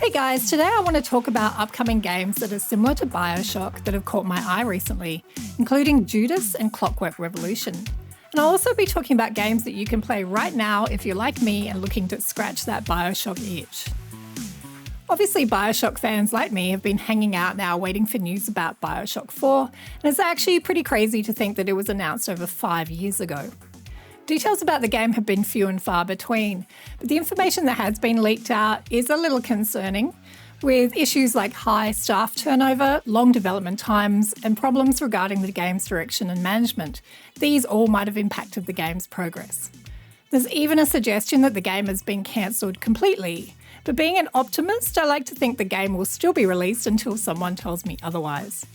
Hey guys, today I want to talk about upcoming games that are similar to Bioshock that have caught my eye recently, including Judas and Clockwork Revolution. And I'll also be talking about games that you can play right now if you're like me and looking to scratch that Bioshock itch. Obviously, Bioshock fans like me have been hanging out now waiting for news about Bioshock 4, and it's actually pretty crazy to think that it was announced over 5 years ago. Details about the game have been few and far between, but the information that has been leaked out is a little concerning, with issues like high staff turnover, long development times, and problems regarding the game's direction and management. These all might have impacted the game's progress. There's even a suggestion that the game has been cancelled completely, but being an optimist, I like to think the game will still be released until someone tells me otherwise.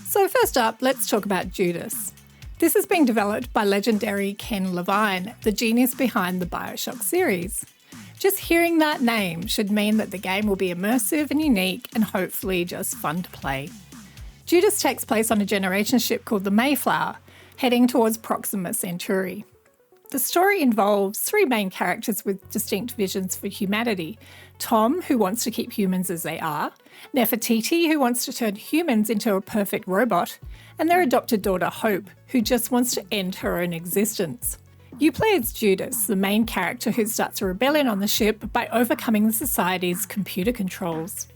So first up, let's talk about Judas. This is being developed by legendary Ken Levine, the genius behind the Bioshock series. Just hearing that name should mean that the game will be immersive and unique and hopefully just fun to play. Judas takes place on a generation ship called the Mayflower, heading towards Proxima Centauri. The story involves 3 main characters with distinct visions for humanity. Tom, who wants to keep humans as they are, Nefertiti, who wants to turn humans into a perfect robot, and their adopted daughter Hope, who just wants to end her own existence. You play as Judas, the main character who starts a rebellion on the ship by overcoming the society's computer controls.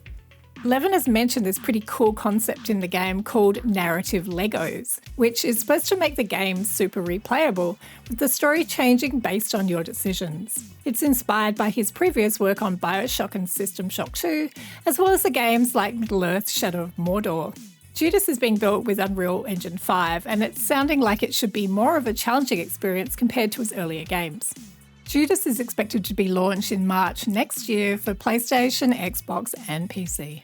Levin has mentioned this pretty cool concept in the game called narrative Legos, which is supposed to make the game super replayable, with the story changing based on your decisions. It's inspired by his previous work on Bioshock and System Shock 2, as well as the games like Middle-earth: Shadow of Mordor. Judas is being built with Unreal Engine 5, and it's sounding like it should be more of a challenging experience compared to his earlier games. Judas is expected to be launched in March next year for PlayStation, Xbox, and PC.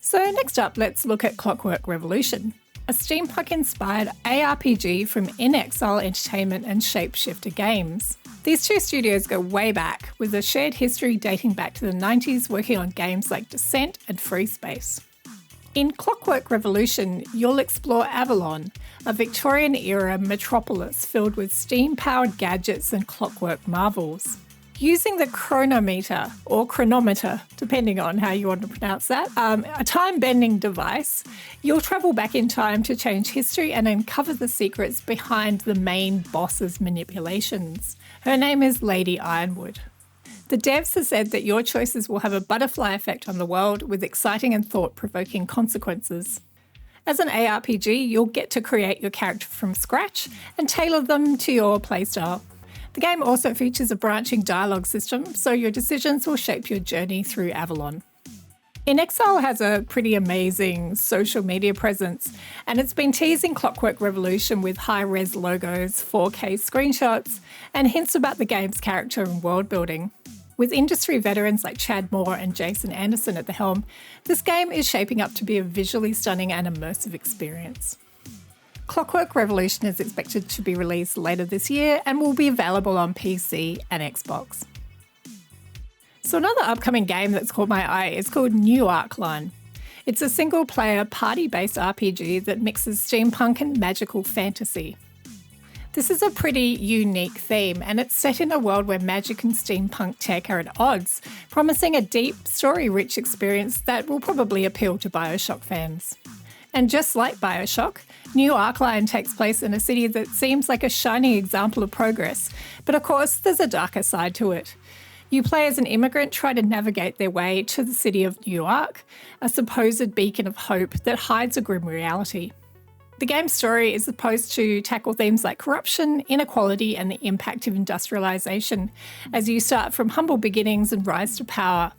So next up, let's look at Clockwork Revolution, a steampunk-inspired ARPG from In Exile Entertainment and Shapeshifter Games. These 2 studios go way back, with a shared history dating back to the 90s, working on games like Descent and Free Space. In Clockwork Revolution, you'll explore Avalon, a Victorian-era metropolis filled with steam-powered gadgets and clockwork marvels. Using the chronometer, or chronometer, depending on how you want to pronounce that, a time-bending device, you'll travel back in time to change history and uncover the secrets behind the main boss's manipulations. Her name is Lady Ironwood. The devs have said that your choices will have a butterfly effect on the world with exciting and thought-provoking consequences. As an ARPG, you'll get to create your character from scratch and tailor them to your playstyle. The game also features a branching dialogue system, so your decisions will shape your journey through Avalon. In Exile has a pretty amazing social media presence, and it's been teasing Clockwork Revolution with high-res logos, 4K screenshots, and hints about the game's character and world building. With industry veterans like Chad Moore and Jason Anderson at the helm, this game is shaping up to be a visually stunning and immersive experience. Clockwork Revolution is expected to be released later this year and will be available on PC and Xbox. So another upcoming game that's caught my eye is called New Arcline. It's a single-player party-based RPG that mixes steampunk and magical fantasy. This is a pretty unique theme, and it's set in a world where magic and steampunk tech are at odds, promising a deep, story-rich experience that will probably appeal to Bioshock fans. And just like Bioshock, New Arcline takes place in a city that seems like a shining example of progress, but of course there's a darker side to it. You play as an immigrant try to navigate their way to the city of New Ark, a supposed beacon of hope that hides a grim reality. The game's story is supposed to tackle themes like corruption, inequality, and the impact of industrialisation as you start from humble beginnings and rise to power.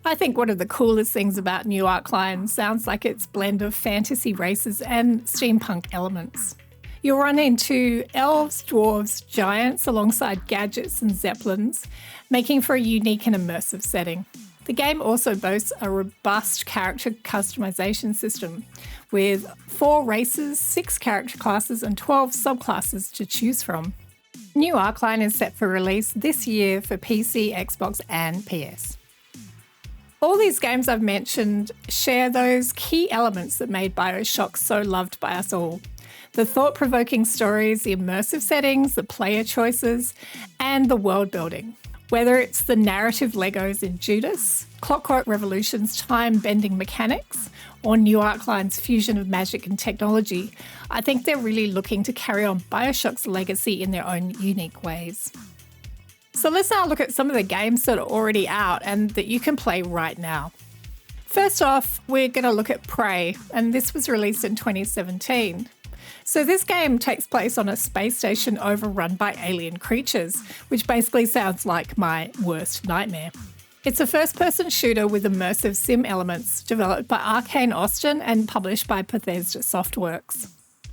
I think one of the coolest things about New Arcline sounds like its blend of fantasy races and steampunk elements. You'll run into elves, dwarves, giants alongside gadgets and zeppelins, making for a unique and immersive setting. The game also boasts a robust character customization system with 4 races, 6 character classes, and 12 subclasses to choose from. New Arcline is set for release this year for PC, Xbox, and PS. All these games I've mentioned share those key elements that made Bioshock so loved by us all. The thought-provoking stories, the immersive settings, the player choices, and the world building. Whether it's the narrative Legos in Judas, Clockwork Revolution's time-bending mechanics, or New Arcline's fusion of magic and technology, I think they're really looking to carry on Bioshock's legacy in their own unique ways. So let's now look at some of the games that are already out and that you can play right now. First off, we're going to look at Prey, and this was released in 2017. So this game takes place on a space station overrun by alien creatures, which basically sounds like my worst nightmare. It's a first-person shooter with immersive sim elements, developed by Arcane Austin and published by Bethesda Softworks.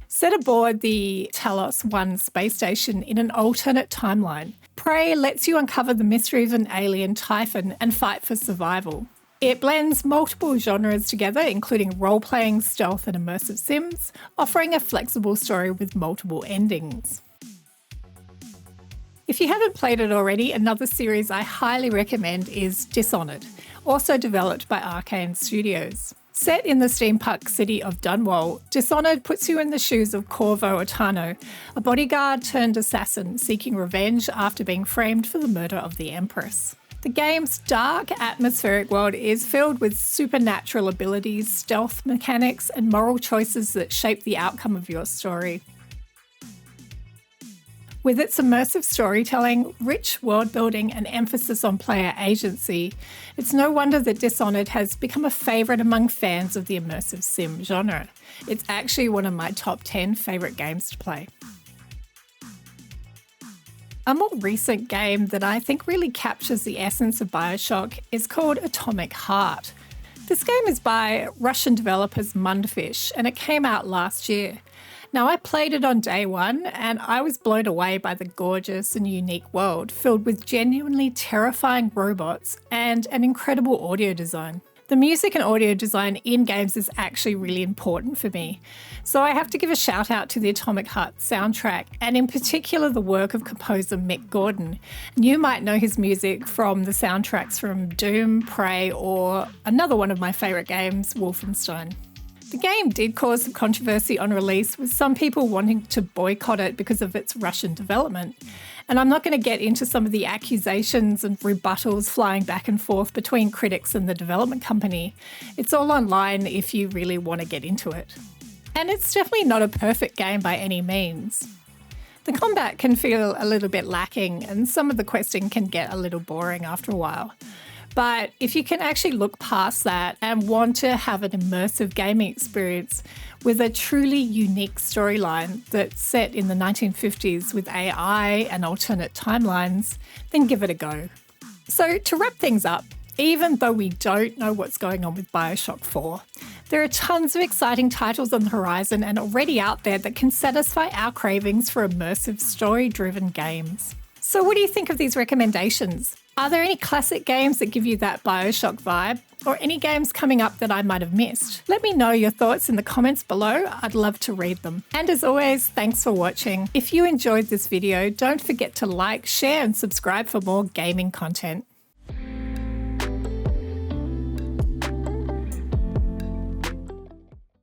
Set aboard the Talos 1 space station in an alternate timeline, Prey lets you uncover the mystery of an alien Typhon and fight for survival. It blends multiple genres together, including role-playing, stealth and immersive sims, offering a flexible story with multiple endings. If you haven't played it already, another series I highly recommend is Dishonored, also developed by Arcane Studios. Set in the steampunk city of Dunwall, Dishonored puts you in the shoes of Corvo Otano, a bodyguard turned assassin seeking revenge after being framed for the murder of the Empress. The game's dark, atmospheric world is filled with supernatural abilities, stealth mechanics, and moral choices that shape the outcome of your story. With its immersive storytelling, rich world building, and emphasis on player agency, it's no wonder that Dishonored has become a favourite among fans of the immersive sim genre. It's actually one of my top 10 favourite games to play. A more recent game that I think really captures the essence of Bioshock is called Atomic Heart. This game is by Russian developers Mundfish, and it came out last year. Now, I played it on day one and I was blown away by the gorgeous and unique world filled with genuinely terrifying robots and an incredible audio design. The music and audio design in games is actually really important for me, so I have to give a shout out to the Atomic Heart soundtrack, and in particular the work of composer Mick Gordon. And you might know his music from the soundtracks from Doom, Prey, or another one of my favourite games, Wolfenstein. The game did cause some controversy on release, with some people wanting to boycott it because of its Russian development. And I'm not going to get into some of the accusations and rebuttals flying back and forth between critics and the development company. It's all online if you really want to get into it. And it's definitely not a perfect game by any means. The combat can feel a little bit lacking, and some of the questing can get a little boring after a while. But if you can actually look past that and want to have an immersive gaming experience with a truly unique storyline that's set in the 1950s with AI and alternate timelines, then give it a go. So to wrap things up, even though we don't know what's going on with Bioshock 4, there are tons of exciting titles on the horizon and already out there that can satisfy our cravings for immersive story-driven games. So what do you think of these recommendations? Are there any classic games that give you that Bioshock vibe, or any games coming up that I might have missed? Let me know your thoughts in the comments below. I'd love to read them. And as always, thanks for watching. If you enjoyed this video, don't forget to like, share and subscribe for more gaming content.